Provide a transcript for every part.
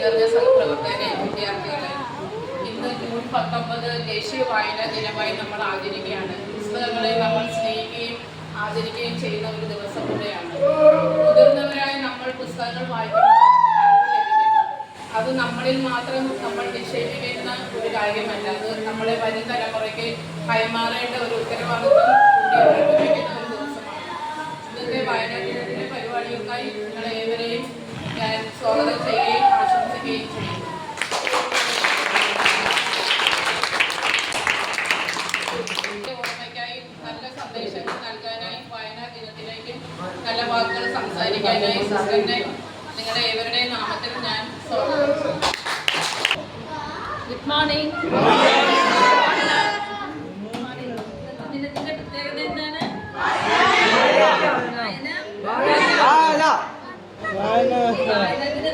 നിറഞ്ഞ സഹപ്രവർത്തകരെ, വിദ്യാർത്ഥികളെ, ഇന്ന് ജൂൺ 19 ദേശീയ വായനാ ദിനമായി നമ്മൾ ആചരിക്കുകയാണ്. പുസ്തകങ്ങളെ നമ്മൾ സ്നേഹിക്കുകയും ആചരിക്കുകയും ചെയ്യുന്ന ഒരു ദിവസം കൂടെയാണ്. മുതിർന്നവരായ നമ്മൾ പുസ്തകങ്ങൾ വായിക്കുന്നത് അത് നമ്മളിൽ മാത്രം നമ്മൾ നിക്ഷേപിക്കുന്ന ഒരു കാര്യമല്ല. അത് നമ്മളെ വരും തലമുറയ്ക്ക് കൈമാറേണ്ട ഒരു ഉത്തരവാദിത്വം കൂടി നിർവഹിക്കുന്ന ഒരു ദിവസമാണ്. ഇന്നത്തെ വായനാ ദിനത്തിലെ പരിപാടികൾക്കായി നിങ്ങളെ ഏവരെയും ഞാൻ സ്വാഗതം ചെയ്യുകയും ആശംസിക്കുകയും ചെയ്യുന്നു. ഓർമ്മയ്ക്കായി നല്ല സന്ദേശങ്ങൾ നൽകാനായി വായനാ ദിനത്തിലേക്ക് നല്ല വാക്കുകൾ സംസാരിക്കാനായി സിസ്റ്ററിനെ നിങ്ങളുടെ ഏവരുടെയും നാമത്തിൽ ഞാൻ സ്വാഗതം ചെയ്യുന്നു. Good morning. ദിനത്തിന്റെ പ്രത്യേകത എന്താണ്?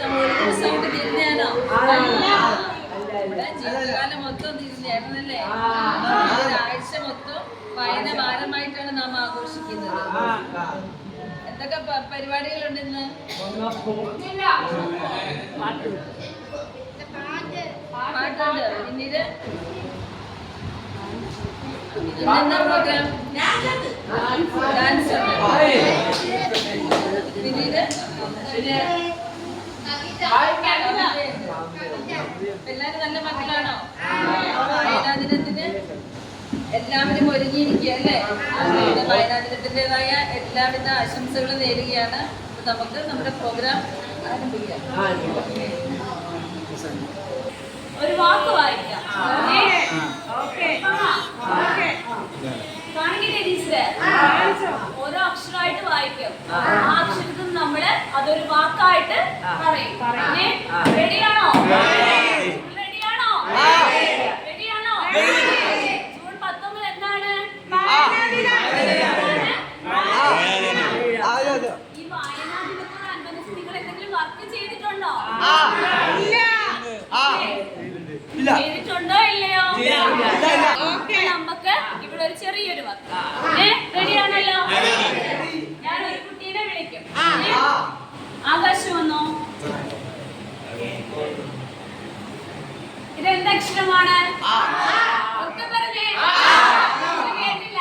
നമ്മൾ ഒരു ദിവസമായിട്ട് തിരിഞ്ഞാണോ? ജീവിതകാലം മൊത്തം തിരിഞ്ഞായിരുന്നല്ലേ? ഒരാഴ്ച മൊത്തം വായന വാരമായിട്ടാണ് നാം ആഘോഷിക്കുന്നത്. എന്തൊക്കെ പരിപാടികളുണ്ട് ഇന്ന്? പാട്ടുണ്ട്. പിന്നീട് പിന്നെന്താ പ്രോഗ്രാം? ഡാൻസ് ഉണ്ട്. പിന്നീട് എല്ലാരും നല്ല മക്കളാണോ? വായനാ ദിനത്തിന് എല്ലാവരും ഒരുങ്ങിയിരിക്കുക അല്ലേ? വായനാ ദിനത്തിൻ്റെതായ എല്ലാവിധ ആശംസകളും നേരുകയാണ്. നമുക്ക് നമ്മുടെ പ്രോഗ്രാം ആരംഭിക്കാം. ഒരു വാക്ക് വായിക്കാം. ഓരോ അക്ഷരമായിട്ട് വായിക്കും. ആ അക്ഷരത്തിൽ നമ്മള് അതൊരു വാക്കായിട്ട് പറയും. റെഡിയാണോ? റെഡിയാണോ? റെഡിയാണോ? ജൂൺ 19 എന്താണ്? ഈ വായനാ ദിനത്തോടനുബന്ധിച്ച് നിങ്ങൾ എന്തെങ്കിലും വർക്ക് ചെയ്തിട്ടുണ്ടോ? ചെയ്തിട്ടുണ്ടോ ഇല്ലയോ? നമുക്ക് ഇവിടെ ഒരു ചെറിയൊരു വർക്ക്. റെഡിയാണല്ലോ? ഞാൻ ഒരു കുട്ടീനെ വിളിക്കും. ആകാശം വന്നോ? ഇതെന്ത് അക്ഷരമാണ്? ഒക്കെ പറഞ്ഞേ. കേട്ടില്ല.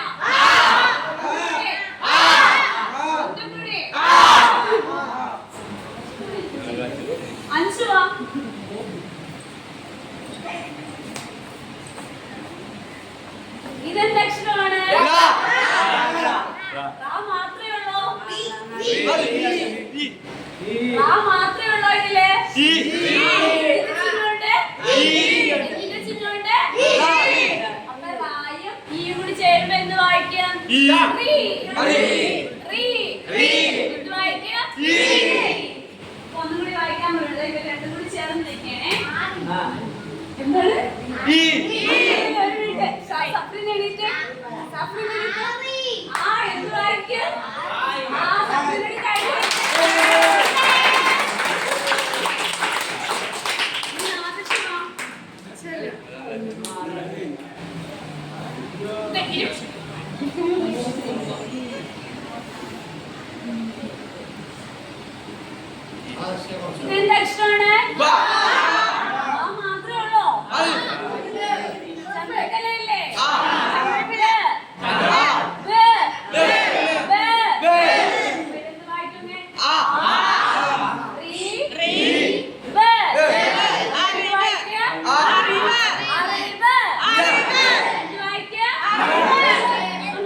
അഞ്ചുവാ. ഇതെന്ത് അക്ഷരമാണ്? മാത്രമേ ഉള്ളൂ. മാത്രമേ ഉള്ളൂ ഇതില്. അപ്പൊ റായും ഈയും കൂടി ചേരുമ്പോ എന്ത് വായിക്കാം? എന്ത് വായിക്കാം? ഒന്നും കൂടി വായിക്കാൻ പറ്റില്ല. ഇവർ രണ്ടും കൂടി ചേർന്ന് നിൽക്കണേ. എന്താണ്? എന്ത് വായിക്കാം? ഇതെന്താ ഇഷ്ടമാണ്? മാത്രമേ ഉള്ളൂ. ചന്ദ്രകലയില്ലേ?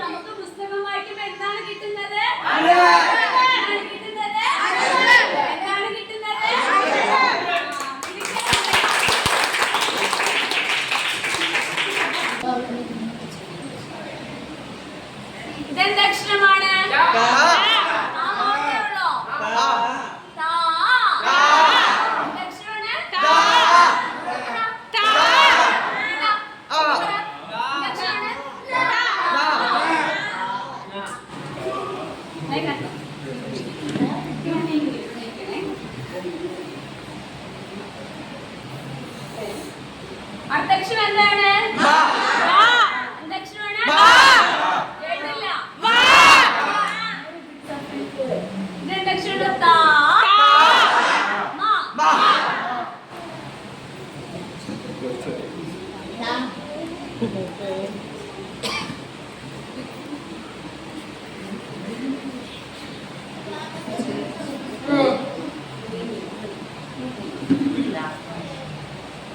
നമുക്ക് പുസ്തകം വായിക്കുമ്പോ എന്താണ് കിട്ടുന്നത്? ഇതെന്ത് അക്ഷരമാണ്? അടുത്ത അക്ഷരം എന്താണ്? എന്ത് അക്ഷരമാണ്? കേട്ടില്ല.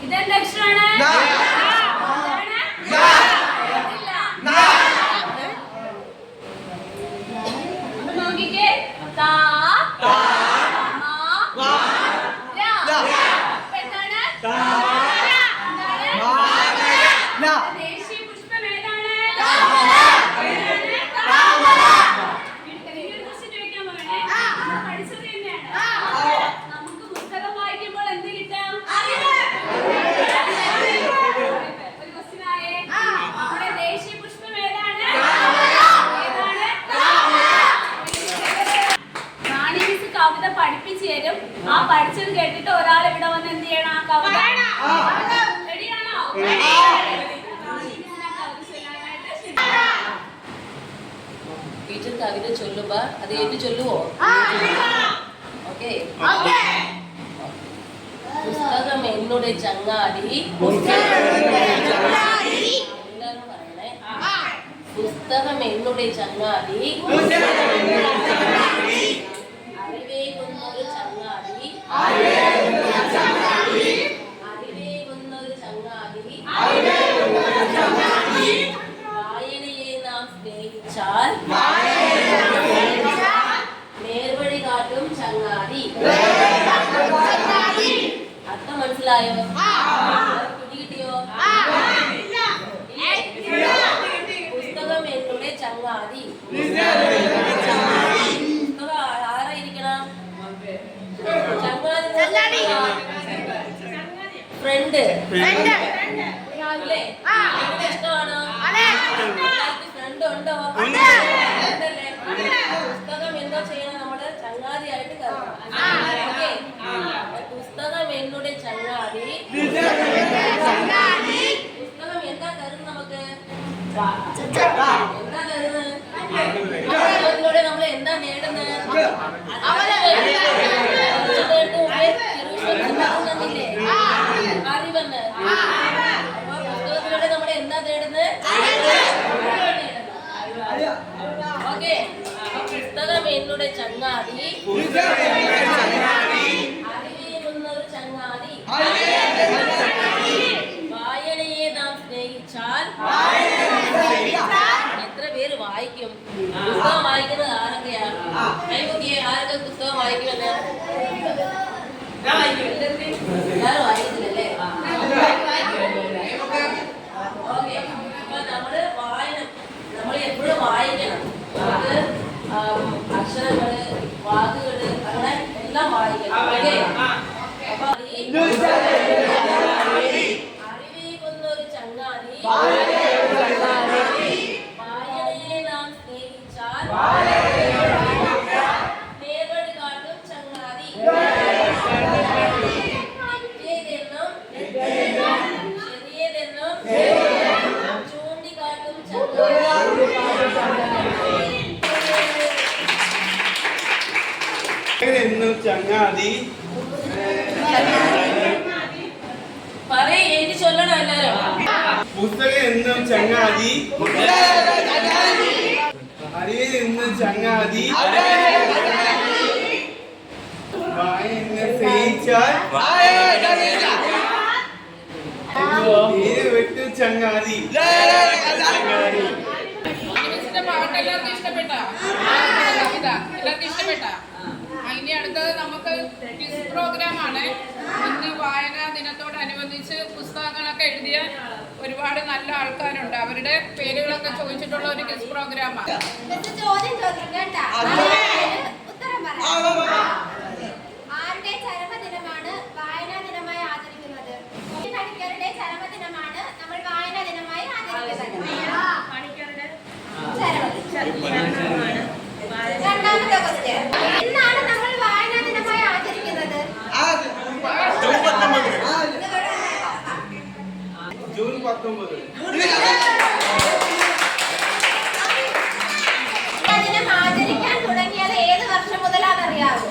ഇതെന്ത് അക്ഷരമാണ്? നോക്കിക്കേ. താ ദേശീയ പുഷ്പം ഏതാണ്? പഠിച്ചത് തന്നെയാണ്. നമുക്ക് പുസ്തകം വായിക്കുമ്പോൾ എന്ത് കിട്ടാം? ഒരു ക്വസ്റ്റ്യനായേ. നമ്മുടെ ദേശീയ പുഷ്പം ഏതാണ്? റാണി മിസ് കവിത പഠിപ്പിച്ചു തരും. ആ പഠിച്ചത് കേട്ടിട്ട് ഒരാൾ ഇവിടെ വന്ന് എന്ത് ചെയ്യണം? ആ കവിത റെഡിയാണോ? ടീച്ചർ കവിത ചൊല്ലുമ്പോ അത് ഏറ്റു ചൊല്ലുവോ? ഓക്കെ. പുസ്തകം എന്നുടെ ചങ്ങാതി. എല്ലാരും പറയണേ. പുസ്തകം എന്നുടെ ചങ്ങാതി. അറിവേകുന്നൊരു ചങ്ങാതി. അറിവേകുന്നൊരു ചങ്ങാതി. വായനയെ നാം സ്നേഹിച്ചാൽ നേർവഴി കാട്ടും ചങ്ങാതി. അർത്ഥം മനസ്സിലായോ? പിടികിട്ടിയോ? പുസ്തകം എന്നുടെ ചങ്ങാതി. പുസ്തകം ആരായിരിക്കണം? ചങ്ങാതി. ഫ്രണ്ട്. ഇഷ്ടമാണോ? ഫ്രണ്ട് ഉണ്ടോ? ഉണ്ടല്ലേ? പുസ്തകം എന്തോ ചെയ്യണം? നമ്മള് ചങ്ങാതിയായിട്ട് കരുതണം. ഓക്കെ. പുസ്തകം എന്നുടെ ചങ്ങാതി. പുസ്തകം എന്താ കരുതുന്നത്? നമുക്ക് എന്താ കരുതുന്നത്? പുസ്തകത്തിലൂടെ നമ്മൾ എന്താ നേടുന്നത്? അറിവെന്ന്. അപ്പൊ പുസ്തകത്തിലൂടെ നമ്മൾ എന്താ നേടുന്നത്? ഓക്കെ. പുസ്തകം എന്നുടെ ചങ്ങാതി. അറിവേകുന്നൊരു ചങ്ങാതി. വായനയെ നാം സ്നേഹിച്ചാൽ എത്ര പേര് വായിക്കും? പുസ്തകം വായിക്കുന്നത് ആരൊക്കെയാ? ആരൊക്കെ പുസ്തകം വായിക്കുമല്ലേ? എല്ലാരും വായിക്കുന്നില്ലല്ലേ? ഓക്കെ. അപ്പൊ നമ്മള് വായന നമ്മൾ എപ്പോഴും വായിക്കണം. നമുക്ക് അക്ഷരങ്ങള്, വാക്കുകള്, അങ്ങനെ എല്ലാം വായിക്കണം. ഓക്കെ. അപ്പൊ അറിവേകുന്നൊരു ചങ്ങാതി. വായനയെ നാം സ്നേഹിച്ചാൽ നേർവഴി കാട്ടും ചങ്ങാതി. തെറ്റേതെന്നും ശരിയേതെന്നും ചൂണ്ടിക്കാട്ടും ചങ്ങാതി. എന്നും ചങ്ങാതി. പറയ്, എഴുതി ചൊല്ലണം എല്ലാരും. പുസ്തകം എന്നും ചങ്ങാതി. അറിവിൽ എന്നും ചങ്ങാതി. വായന സ്നേഹിച്ചാൽ വെട്ടും ചങ്ങാതി. പാട്ട് എല്ലാവർക്കും ഇഷ്ടപ്പെട്ടാ? കവിത എല്ലാവർക്കും ഇഷ്ടപ്പെട്ടാ? ഇനി അടുത്തത് നമുക്ക് ക്വിസ് പ്രോഗ്രാം ആണ്. ഇന്ന് വായനാ ദിനത്തോടനുബന്ധിച്ച് പുസ്തകങ്ങളൊക്കെ എഴുതിയ ഒരുപാട് നല്ല ആൾക്കാരുണ്ട്. അവരുടെ പേരുകളൊക്കെ ചോദിച്ചിട്ടുള്ള ഒരു ക്വിസ് പ്രോഗ്രാമാണ്. ആരുടെ ചരമദിനമാണ് വായനാ ദിനമായി ആചരിക്കുന്നത്? പണിക്കരുടെ ചരമദിനമാണ് നമ്മൾ വായനാ ദിനമായി ആചരിക്കുന്നത്. രണ്ടാമത്തെ ക്വസ്റ്റ്യൻ. എന്നാണ് നമ്മൾ വായനാ ദിനമായി ആചരിക്കുന്നത്? ജൂൺ 19. ദിനം ആചരിക്കാൻ തുടങ്ങിയത് ഏത് വർഷം മുതലാണെന്നറിയാമോ?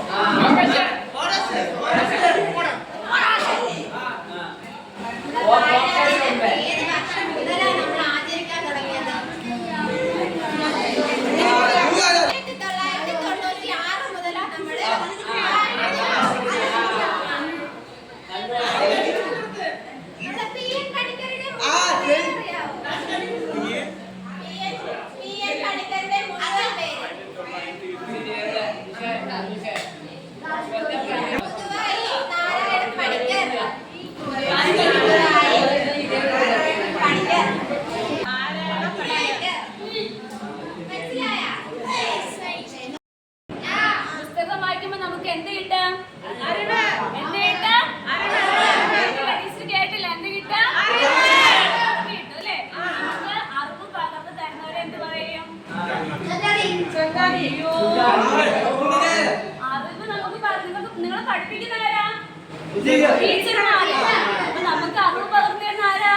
അയ്യോ. അറിവ് നമുക്ക് നിങ്ങളെ പഠിപ്പിക്കുന്നവരാ ടീച്ചർമാരാ. അപ്പൊ നമുക്ക് അറിവ് പകർന്നു തരുന്ന ആരാ?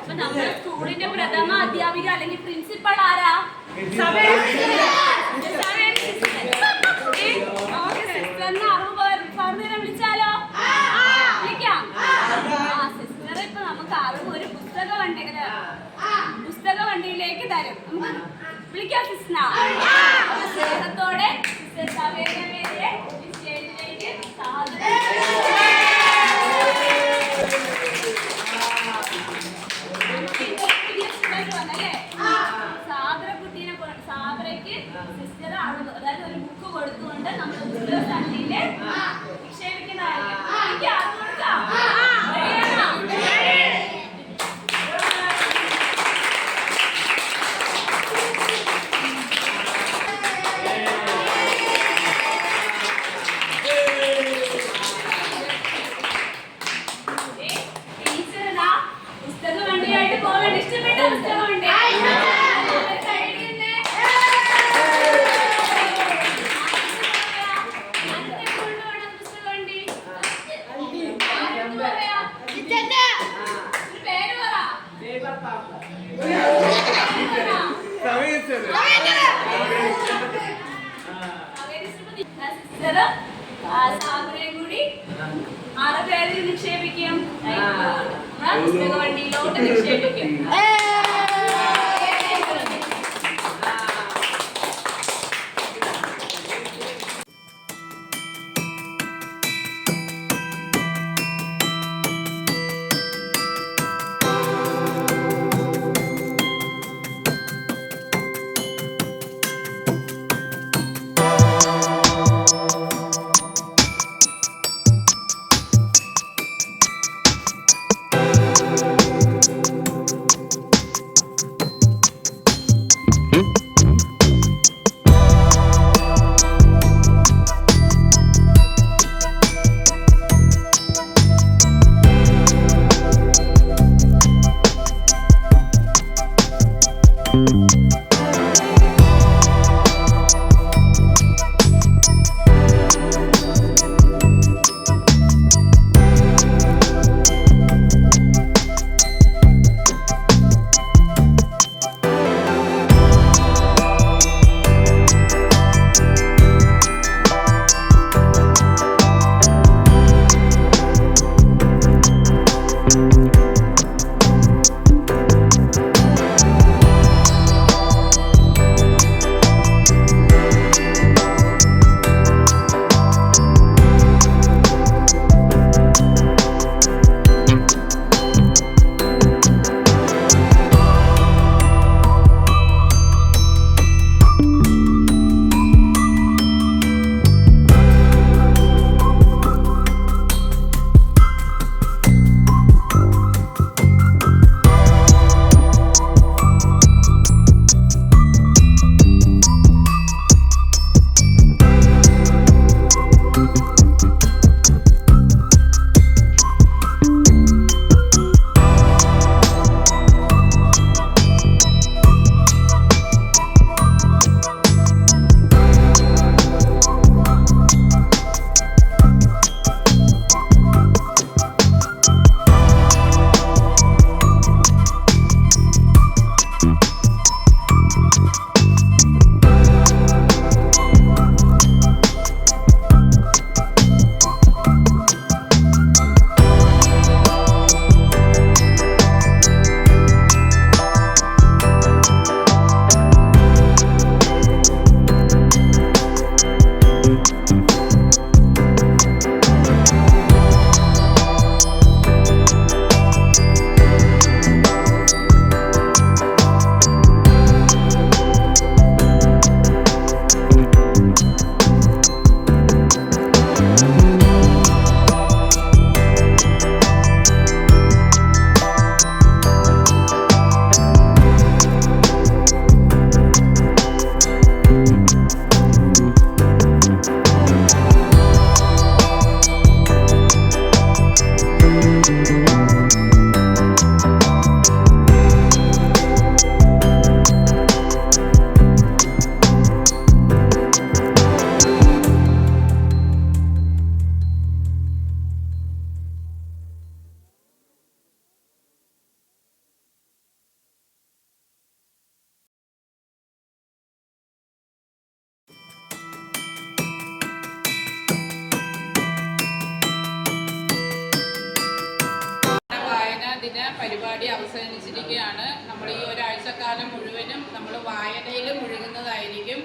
അപ്പൊ നമ്മുടെ സ്കൂളിന്റെ പ്രഥമ അധ്യാപിക അല്ലെങ്കിൽ പ്രിൻസിപ്പൾ ആരാ? നമുക്ക് സിസ്റ്ററിന് അറിവ് പകർന്നു തരാൻ വിളിച്ചാലോ? വിളിക്കാം. സിസ്റ്റർ ഇപ്പൊ നമുക്ക് അറിവ് ഒരു പുസ്തക വണ്ടിയിലേക്ക് തരും. നമുക്ക് വിളിക്കാം സിസ്റ്റർ. സ്നേഹത്തോടെ സിസ്റ്റർ സവേരിയെ സ്റ്റേജിലേക്ക് സാബറയ്ക്ക് സിസ്റ്റർ അറിവ്, അതായത് ഒരു ബുക്ക് കൊടുത്തുകൊണ്ട് നമ്മുടെ പുസ്തക സഞ്ചിയില് നിക്ഷേപിക്കുന്നതായിരിക്കും. എനിക്ക് അറിവ് കൊടുക്കാം. പുസ്തക വണ്ടിയായിട്ട് പോകാൻ ഇഷ്ടപ്പെട്ട പുസ്തക വണ്ടി പേര് പറ. സാബറയും കൂടി 6 പേരിൽ നിക്ഷേപിക്കും. പുസ്തക വണ്ടിയിലോട്ട് നിക്ഷേപിക്കും. പരിപാടി അവസാനിച്ചിരിക്കുകയാണ്. നമ്മൾ ഈ ഒരാഴ്ചക്കാലം മുഴുവനും നമ്മൾ വായനയിൽ മുഴുകുന്നതായിരിക്കും.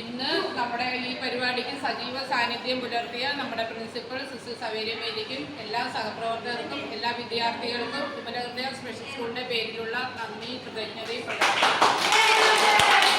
ഇന്ന് നമ്മുടെ ഈ പരിപാടിക്ക് സജീവ സാന്നിധ്യം പുലർത്തിയ നമ്മുടെ പ്രിൻസിപ്പൽ സിസ്റ്റർ സവേര്യമേരിക്കും എല്ലാ സഹപ്രവർത്തകർക്കും എല്ലാ വിദ്യാർത്ഥികൾക്കും ഉപനഗർ സ്പെഷ്യൽ സ്കൂളിന്റെ പേരിലുള്ള നന്ദി കൃതജ്ഞതയും പ്രകടിപ്പിക്കുന്നു.